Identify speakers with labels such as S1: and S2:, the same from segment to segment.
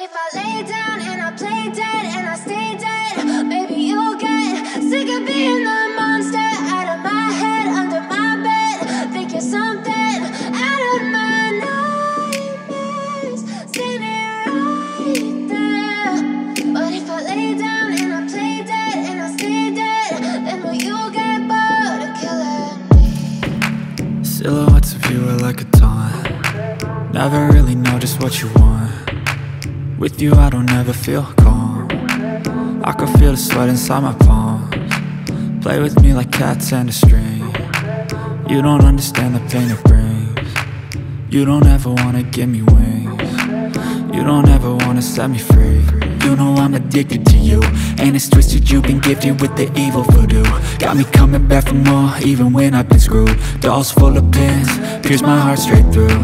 S1: if I lay down and I play dead and I stay dead, maybe you'll get sick of being the monster out of my head, under my bed. Think you're something out of my nightmares, standing right there. But if I lay down and I play dead and I stay dead, then will you get bored of killing me?
S2: Silhouettes of you are like a taunt. Never really know just what you want. With you I don't ever feel calm. I can feel the sweat inside my palms. Play with me like cats and a string. You don't understand the pain it brings. You don't ever wanna give me wings. You don't ever wanna set me free. You know I'm addicted to you, and it's twisted, you've been gifted with the evil voodoo. Got me coming back for more, even when I've been screwed. Dolls full of pins, pierce my heart straight through.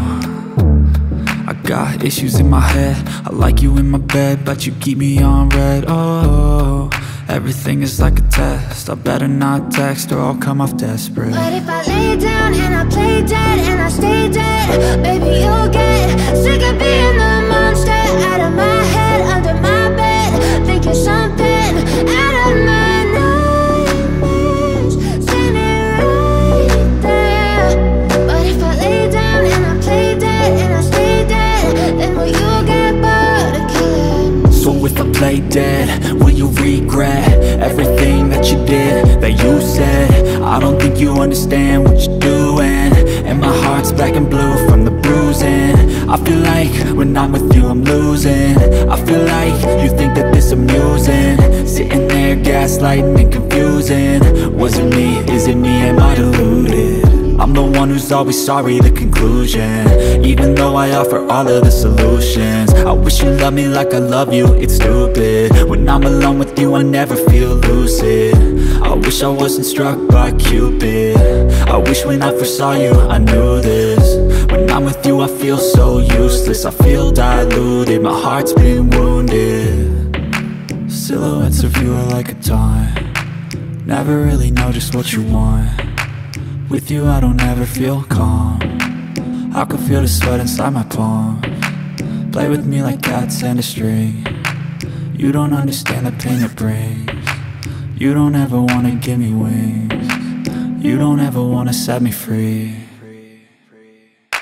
S2: I got issues in my head, I like you in my bed, but you keep me on red. Oh, everything is like a test, I better not text or I'll come off desperate.
S1: But if I lay down and I play dead and I stay dead, maybe you'll get sick of being the monster out of my head, under my bed. Think you're something out of my nightmares, standing right there. But if I lay down and I play dead and I stay dead, then will you get bored of killing me?
S2: So if I play dead, will you regret everything that you did, that you said? I don't think you understand what you're doing, and my heart's black and blue from the bruising. I feel like when I'm with you I'm losing. I feel like you think that this amusing, sitting there gaslighting and confusing. Was it me? Is it me? Am I deluded? I'm the one who's always sorry, the conclusion, even though I offer all of the solutions. I wish you loved me like I love you, it's stupid. When I'm alone with you I never feel lucid. I wish I wasn't struck by Cupid. I wish when I first saw you I knew this. When I'm with you I feel so useless, I feel diluted, my heart's been wounded. Silhouettes of you are like a taunt. Never really know just what you want. With you I don't ever feel calm. I can feel the sweat inside my palms. Play with me like cats and a string. You don't understand the pain it brings. You don't ever wanna give me wings. You don't ever wanna set me free.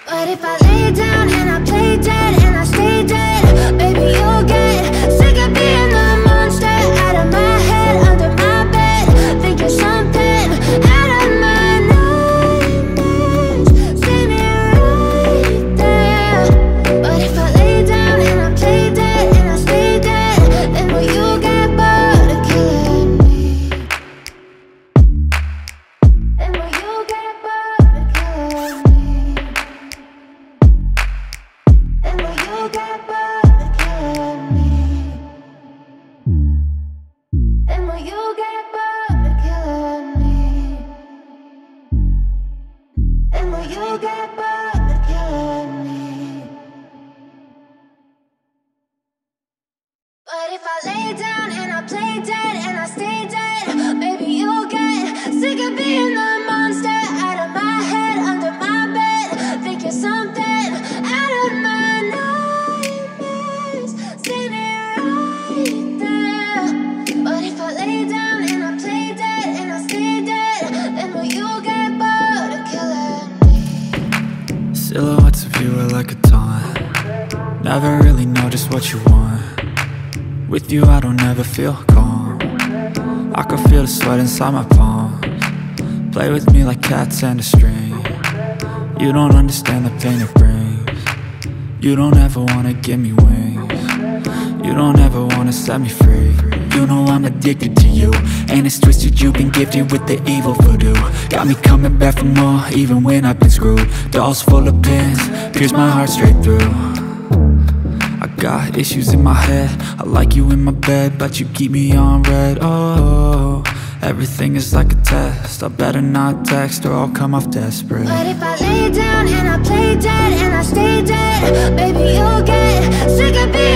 S1: But if I lay down and I play dead and I stay dead, maybe you'll get sick of being the monster out of my head, under my bed. Think you're something out of my nightmares, standing right there. But if I lay down and I play dead and I stay dead, then will you get bored of killing me? Then will you get bored of killing me? And will you get bored of killing me? And will you get bored of killing me? And will you get bored of killing me? But if I lay down and I play dead and I stay dead, maybe you'll get sick of being the monster out of my head, under my bed. Think you're something out of my nightmares, standing right there. But if I lay down and I play dead and I stay dead, then will you get bored of killing me?
S2: Silhouettes of you are like a taunt. Never really know just what you want. With you I don't ever feel calm. I can feel the sweat inside my palms. Play with me like cats and a string. You don't understand the pain it brings. You don't ever wanna give me wings. You don't ever wanna set me free. You know I'm addicted to you, and it's twisted, you've been gifted with the evil voodoo. Got me coming back for more, even when I've been screwed. Dolls full of pins, pierce my heart straight through. I got issues in my head, I like you in my bed, but you keep me on red. Oh, everything is like a test, I better not text or I'll come off desperate.
S1: But if I lay down and I play dead and I stay dead, maybe you'll get sick of being